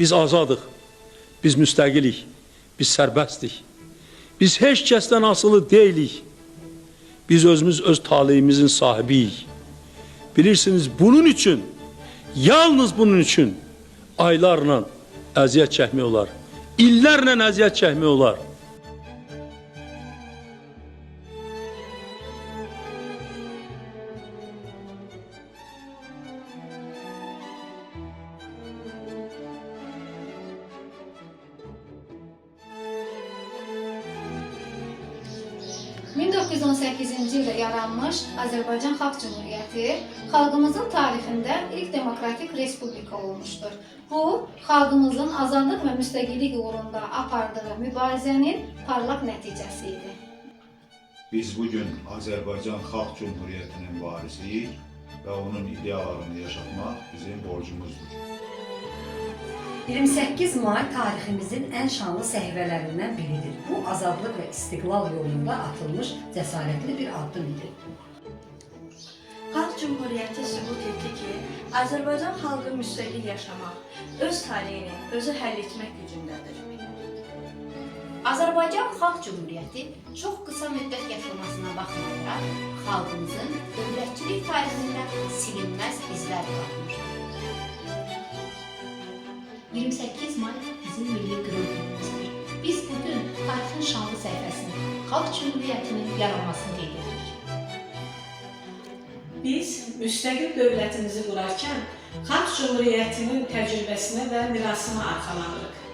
Biz azadıq, biz müstəqilik, biz sərbəstdik. Biz heç kəsdən asılı deyilik. Biz özümüz öz taleyimizin sahibiyik. Bilirsiniz, bunun üçün, yalnız bunun üçün aylarla əziyyət çəkmək olar. İllərlə əziyyət çəkmək olar. ...1918-ci ildə yaranmış Azərbaycan Xalq Cümhuriyyəti xalqımızın tarixində ilk demokratik respublika olmuşdur. Bu, xalqımızın azadlıq və müstəqillik uğrunda apardığı mübarizənin parlaq nəticəsi idi. Biz bugün Azərbaycan Xalq Cümhuriyyətinin varisiyik və onun ideyalarını yaşatmaq bizim borcumuzdur. 28 may tariximizin ən şanlı səhifələrindən biridir. Bu, azadlıq və istiqlal yolunda atılmış cəsarətli bir addım idi. Xalq Cümhuriyyəti sübut etdi ki, Azərbaycan xalqı müstəqil yaşamaq, öz taleyini özü həll etmək gücündədir. Azərbaycan Xalq Cümhuriyyəti çox qısa müddət yaşamasına baxmayaraq, xalqımızın dövlətçilik tarixində silinməz izlər qalmışdır. 28 may bizim milli qürurumuzdur. Biz bugün tarixin şanlı səhifəsini, Xalq Cümhuriyyətinin yaranmasını qeyd edirik. Biz müstəqil dövlətimizi qurarkən Xalq Cümhuriyyətinin təcrübəsinə və mirasına arxalanırıq.